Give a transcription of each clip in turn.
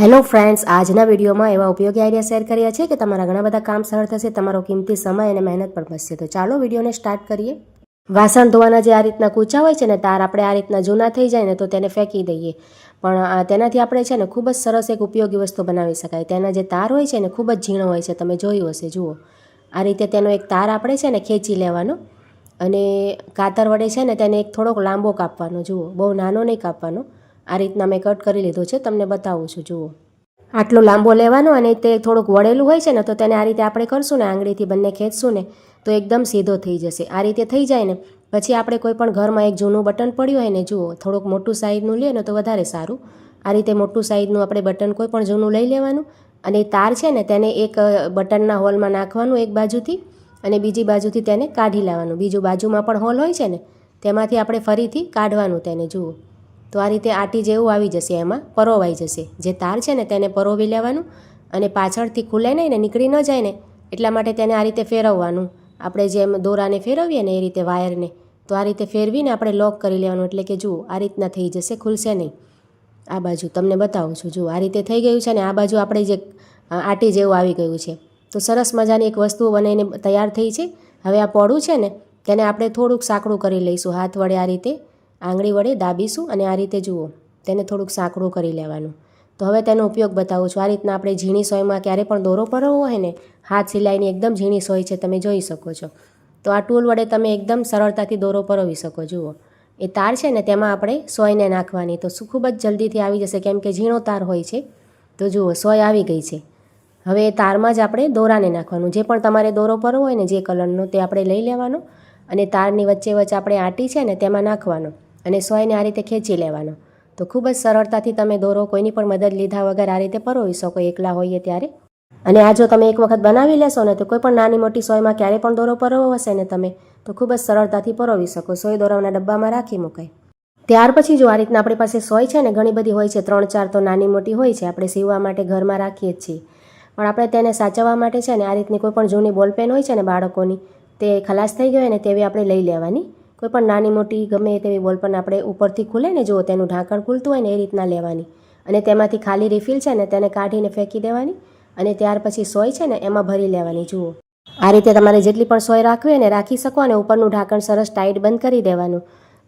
Hello friends, આજના વિડીયોમાં એવા ઉપયોગી આઈડિયા શેર કર્યા છે કે તમારા ઘણા બધા કામ સરળ થશે, તમારો કિંમતી સમય અને મહેનત પણ બચશે. તો ચાલો વિડીયોને સ્ટાર્ટ કરીએ. વાસણ ધોવાના જે આ રીતના કૂચા હોય છે ને, તાર આપણે આ રીતના જૂના થઈ જાય ને તો તેને ફેંકી દઈએ, પણ તેનાથી આપણે છે ને ખૂબ જ સરસ એક ઉપયોગી વસ્તુ બનાવી શકાય. તેના જે તાર હોય છે ને ખૂબ જ ઝીણો હોય છે, તમે જોયું હશે. જુઓ, આ રીતે તેનો એક તાર આપણે છે ને ખેંચી લેવાનો અને કાતર વડે છે ને તેને એક થોડોક લાંબો કાપવાનો. જુઓ, બહુ નાનો નહીં કાપવાનો. આ રીતના મેં કટ કરી લીધો છે, તમને બતાવું છું. જુઓ, આટલો લાંબો લેવાનો અને તે થોડુંક વળેલું હોય છે ને તો તેને આ રીતે આપણે કરશું ને, આંગળીથી બંને ખેંચશું ને તો એકદમ સીધો થઈ જશે. આ રીતે થઈ જાય ને પછી આપણે કોઈ પણ ઘરમાં એક જૂનું બટન પડ્યું હોય ને, જુઓ થોડુંક મોટું સાઈઝનું લે ને તો વધારે સારું. આ રીતે મોટું સાઈઝનું આપણે બટન કોઈ પણ જૂનું લઈ લેવાનું અને તાર છે ને તેને એક બટનના હોલમાં નાખવાનું એક બાજુથી અને બીજી બાજુથી તેને કાઢી લેવાનું. બીજું બાજુમાં પણ હોલ હોય છે ને તેમાંથી આપણે ફરીથી કાઢવાનું તેને. જુઓ તો આ રીતે આટી જેવું આવી જશે, એમાં પરોવાઈ જશે. જે તાર છે ને તેને પરોવી લેવાનું અને પાછળથી ખુલે નહીં ને, નીકળી ન જાય ને એટલા માટે તેને આ રીતે ફેરવવાનું. આપણે જેમ દોરાને ફેરવીએ ને એ રીતે વાયરને, તો આ રીતે ફેરવીને આપણે લોક કરી લેવાનું. એટલે કે જુઓ આ રીતના થઈ જશે, ખુલશે નહીં. આ બાજુ તમને બતાવું છું. જુઓ આ રીતે થઈ ગયું છે ને આ બાજુ આપણે જે આટી જેવું આવી ગયું છે. તો સરસ મજાની એક વસ્તુ બનીને તૈયાર થઈ છે. હવે આ પોળું છે ને તેને આપણે થોડુંક સાંકડું કરી લઈશું. હાથ વડે આ રીતે આંગળી વડે દાબીશું અને આ રીતે જુઓ તેને થોડુંક સાંકડું કરી લેવાનું. તો હવે તેનો ઉપયોગ બતાવું છું. આ રીતના આપણે ઝીણી સોયમાં ક્યારે પણ દોરો પરવવો હોય ને, હાથ સિલાઈની એકદમ ઝીણી સોય છે, તમે જોઈ શકો છો. તો આ ટૂલ વડે તમે એકદમ સરળતાથી દોરો પરોવી શકો. જુઓ એ તાર છે ને તેમાં આપણે સોયને નાખવાની, તો ખૂબ જ જલ્દીથી આવી જશે કેમ કે ઝીણો તાર હોય છે. તો જુઓ સોય આવી ગઈ છે. હવે એ તારમાં જ આપણે દોરાને નાખવાનું. જે પણ તમારે દોરો પરવો હોય ને જે કલરનો તે આપણે લઈ લેવાનો અને તારની વચ્ચે વચ્ચે આપણે આટી છે ને તેમાં નાખવાનો અને સોયને આ રીતે ખેંચી લેવાનો. તો ખૂબ જ સરળતાથી તમે દોરો કોઈની પણ મદદ લીધા વગર આ રીતે પરોવી શકો એકલા હોઈએ ત્યારે. અને આ જો તમે એક વખત બનાવી લેશો ને તો કોઈ પણ નાની મોટી સોયમાં ક્યારે પણ દોરો પરોવો હશે ને તમે તો ખૂબ જ સરળતાથી પરોવી શકો. સોય દોરાના ડબ્બામાં રાખી મુકાય. ત્યાર પછી જો આ રીતના આપણી પાસે સોય છે ને ઘણી બધી હોય છે, 3-4 તો નાની મોટી હોય છે, આપણે સીવવા માટે ઘરમાં રાખીએ જ છીએ. પણ આપણે તેને સાચવવા માટે છે ને આ રીતની કોઈ પણ જૂની બોલપેન હોય છે ને બાળકોની, તે ખલાસ થઈ ગઈ હોય ને તેવી આપણે લઈ લેવાની. કોઈ પણ નાની મોટી ગમે તેવી બોલપેન આપણે ઉપરથી ખુલે ને, જુઓ તેનું ઢાંકણ ખુલતું હોય ને એ રીતના લેવાની અને તેમાંથી ખાલી રિફિલ છે ને તેને કાઢીને ફેંકી દેવાની અને ત્યાર પછી સોય છે ને એમાં ભરી લેવાની. જુઓ આ રીતે તમારે જેટલી પણ સોય રાખવી હોય ને રાખી શકો અને ઉપરનું ઢાંકણ સરસ ટાઈટ બંધ કરી દેવાનું.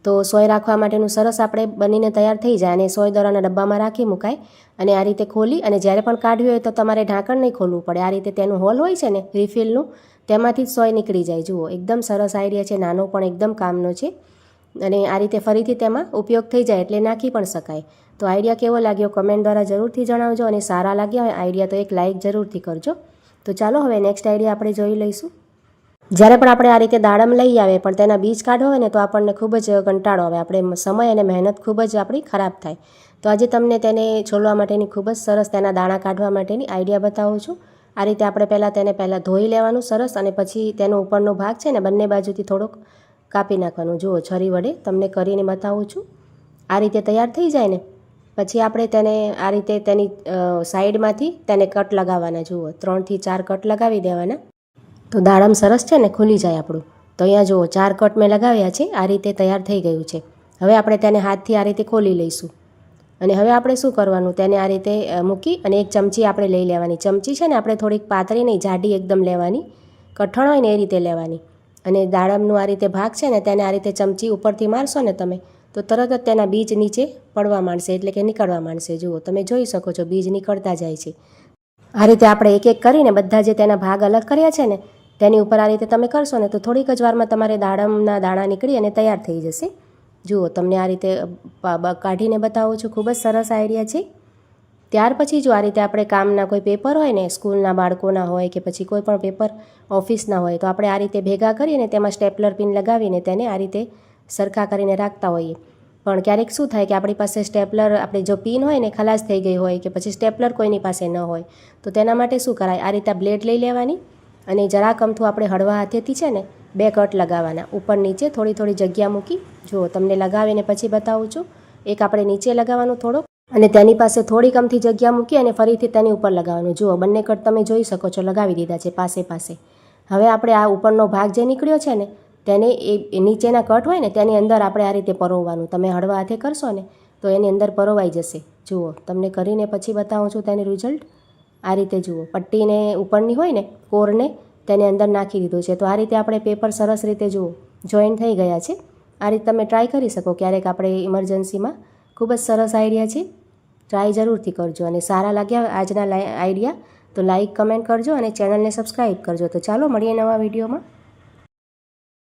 તો સોય રાખવા માટેનું સરસ આપણે બનીને તૈયાર થઈ જાય અને સોય દોરાના ડબ્બામાં રાખી મુકાય. અને આ રીતે ખોલી અને જ્યારે પણ કાઢવી હોય તો તમારે ઢાંકણ નહીં ખોલવું પડે. આ રીતે તેનું હોલ હોય છે ને રિફિલનું, તેમાંથી જ સોય નીકળી જાય. જુઓ એકદમ સરસ આઈડિયા છે, નાનો પણ એકદમ કામનો છે અને આ રીતે ફરીથી તેમાં ઉપયોગ થઈ જાય એટલે નાખી પણ શકાય. તો આઈડિયા કેવો લાગ્યો કમેન્ટ દ્વારા જરૂરથી જણાવજો અને સારા લાગ્યા હોય આઈડિયા તો એક લાઇક જરૂરથી કરજો. તો ચાલો હવે નેક્સ્ટ આઈડિયા આપણે જોઈ લઈશું. જ્યારે પણ આપણે આ રીતે દાડમ લઈ આવે પણ તેના બીજ કાઢવા હોય ને તો આપણને ખૂબ જ કંટાળો આવે, આપણે સમય અને મહેનત ખૂબ જ આપણી ખરાબ થાય. તો આજે તમને તેને છોલવા માટેની ખૂબ જ સરસ તેના દાણા કાઢવા માટેની આઈડિયા બતાવું છું. આ રીતે આપણે પહેલાં ધોઈ લેવાનું સરસ અને પછી તેનો ઉપરનો ભાગ છે ને બંને બાજુથી થોડોક કાપી નાખવાનું. જુઓ છરી વડે તમને કરીને બતાવું છું. આ રીતે તૈયાર થઈ જાય ને પછી આપણે તેને આ રીતે તેની સાઈડમાંથી તેને કટ લગાવવાના. જુઓ 3 થી 4 કટ લગાવી દેવાના. તો દાડમ સરસ છે ને ખુલી જાય આપણું. તો અહીંયા જુઓ 4 કટ મેં લગાવ્યા છે. આ રીતે તૈયાર થઈ ગયું છે. હવે આપણે તેને હાથથી આ રીતે ખોલી લઈશું અને હવે આપણે શું કરવાનું, તેને આ રીતે મૂકી અને એક ચમચી આપણે લઈ લેવાની. ચમચી છે ને આપણે થોડીક પાતળી નહીં, જાડી એકદમ લેવાની, કઠણ હોય ને એ રીતે લેવાની. અને દાડમનું આ રીતે ભાગ છે ને તેને આ રીતે ચમચી ઉપરથી મારશો ને તમે તો તરત જ તેના બીજ નીચે પડવા માંડશે, એટલે કે નીકળવા માંડશે. જુઓ તમે જોઈ શકો છો બીજ નીકળતા જાય છે. આ રીતે આપણે એક એક કરીને બધા જે તેના ભાગ અલગ કર્યા છે ને તેની ઉપર આ રીતે તમે કરશો ને તો થોડીક જ વારમાં તમારે દાડમના દાણા નીકળી અને તૈયાર થઈ જશે. જુઓ તમને આ રીતે કાઢીને બતાવું છું. ખૂબ જ સરસ આઈડિયા છે. ત્યાર પછી જો આ રીતે આપણે કામના કોઈ પેપર હોય ને, સ્કૂલના બાળકોના હોય કે પછી કોઈ પણ પેપર ઓફિસના હોય તો આપણે આ રીતે ભેગા કરીને તેમાં સ્ટેપલર પિન લગાવીને તેને આ રીતે સરખા કરીને રાખતા હોઈએ. પણ ક્યારેક શું થાય કે આપણી પાસે સ્ટેપલર, આપણે જો પિન હોય ને ખલાસ થઈ ગઈ હોય કે પછી સ્ટેપલર કોઈની પાસે ન હોય તો તેના માટે શું કરાય, આ રીતે બ્લેડ લઈ લેવાની અને જરાક અમથું આપણે હળવા હાથેથી છે ને 2 કટ લગાવવાના. ઉપર નીચે થોડી થોડી જગ્યા મૂકી. જુઓ તમને લગાવીને પછી બતાવું છું. એક આપણે નીચે લગાવવાનું થોડોક અને તેની પાસે થોડીક અમથી જગ્યા મૂકી અને ફરીથી તેની ઉપર લગાવવાનું. જુઓ બંને કટ તમે જોઈ શકો છો લગાવી દીધા છે પાસે પાસે. હવે આપણે આ ઉપરનો ભાગ જે નીકળ્યો છે ને તેને એ નીચેના કટ હોય ને તેની અંદર આપણે આ રીતે પરોવવાનું. તમે હળવા હાથે કરશો ને તો એની અંદર પરોવાઈ જશે. જુઓ, તમને કરીને પછી બતાવું છું તેનું રિઝલ્ટ. આ રીતે જુઓ, પટ્ટીને ઉપરની હોય ને કોરને તેની અંદર નાખી દીધું છે. તો આ રીતે આપણે પેપર સરસ રીતે જુઓ જોઈન થઈ ગયા છે. આ રીતે તમે ટ્રાય કરી શકો ક્યારેક આપણે ઇમરજન્સીમાં. ખૂબ જ સરસ આઈડિયા છે, ટ્રાય જરૂરથી કરજો. અને સારા લાગ્યા આજના આઈડિયા તો લાઈક કમેન્ટ કરજો અને ચેનલને સબસ્ક્રાઈબ કરજો. તો ચાલો મળીએ નવા વિડીયોમાં.